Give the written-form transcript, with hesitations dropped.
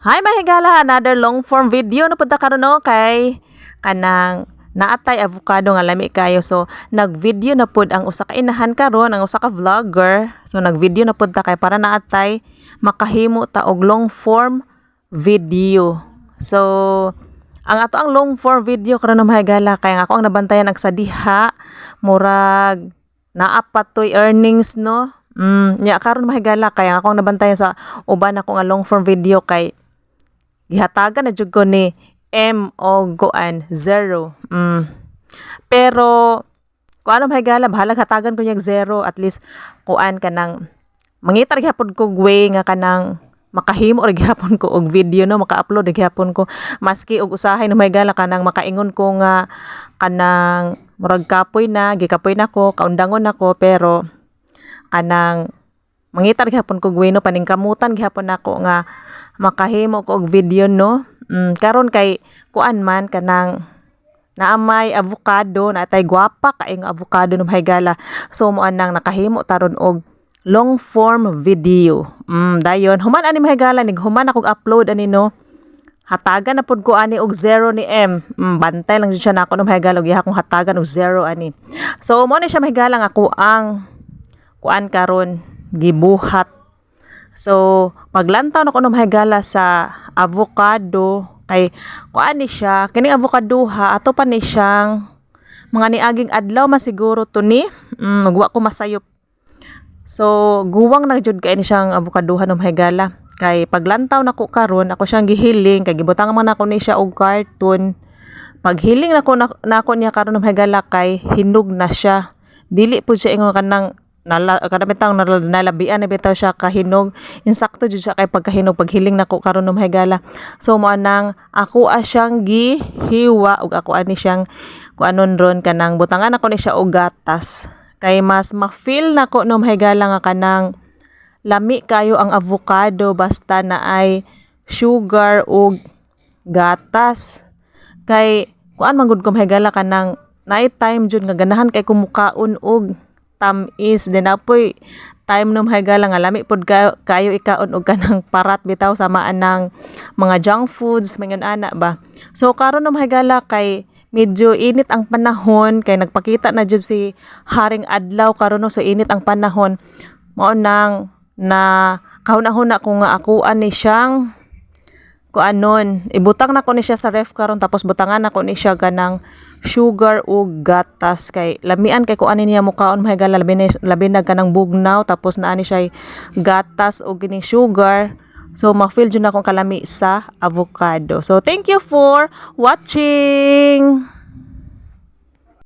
Hi mahigala, another long form video na punta karon no kay kanang naatay avocado nga lami kayo. So nag-video na pud ang usa ka inahan karon, ang usa ka vlogger. So nag-video na pud ta kay para naatay makahimo ta og long form video. So ang ato ang long form video karon na mahigala kay nga ako ang nabantayan ang sa diha murag naapat toy earnings no. Ya karon mahigala kay nga ako ang nabantayan sa uban ako nga long form video kay gihatagan na jud ko ni M o goan 0. Pero kung ano mahigala bahalag hatagan ko niyag 0 at least kuan kanang mangitar gyapon ko way nga kanang makahimo ra gyapon ko og video no, maka-upload gyapon ko maski og usahay no mahigala kanang makaingon ko nga kanang murag kapoy na gikapoy na ko kaundangon nako pero kanang mangitar gyapon ko way no paningkamutan gyapon nako nga makahimo ko og video no. Karon kay kuan man kanang naamay avocado na tay gwapa kay nga avocado no mahigala. So mo anang nakahimo taron og long form video. Dayon human ani mahigala nig human akong upload ani no. Hatagan na pud ko ani og 0 ni M. Bantay lang jud siya nako no mahigala og akong hatagan og 0 ani. So mo ni siya mahigala nga ako ang kuan karon gibuhat. So, paglantaw na ko na mahigala sa avocado, kay kuan ni siya, kining avocado ha, ato pa ni siyang mga niaging adlaw masiguro to ni, magwa ko masayop. So, guwang na jud kay ni siyang avocadohan na mahigala. Kay paglantaw na ko karon, ako siyang gihiling, kay gibutang man ako ni siya og carton. Paghiling na ko niya karon na mahigala kay hinog na siya. Dili po siya ingon kanang kadabitang nalabian na bitaw siya kahinog insakto jud siya kay pagkahinog paghiling nako karon no mahigala. So mo anang ako siyang gihiwa ug ako ani siyang kuanon ron kanang butangan ako ni siya og gatas kay mas ma-feel nako no mahigala nga kanang lami kayo ang avocado basta na ay sugar ug gatas kay kuan man gud ko mahigala kanang night time jud nga ganahan kay kumukaon og tamis din apoy time no mahigala nga lami pod kayo ikaon og kanang parat bitaw samaan ng mga junk foods mangon ana ba. So karon no mahigala kay medyo init ang panahon kay nagpakita na jud si haring adlaw karon no, so init ang panahon mao nang na kahuna-huna ko nga ako ani siyang kuanon ibutang na ko ni siya sa ref karon tapos butangan na ko ni siya ganang sugar o gatas kay lamian kay ko ani niya mukaon mahigala labi na kanang bugnaw tapos naani siya gatas o gining sugar. So ma-feel jud na akong kalami sa avocado. So thank you for watching.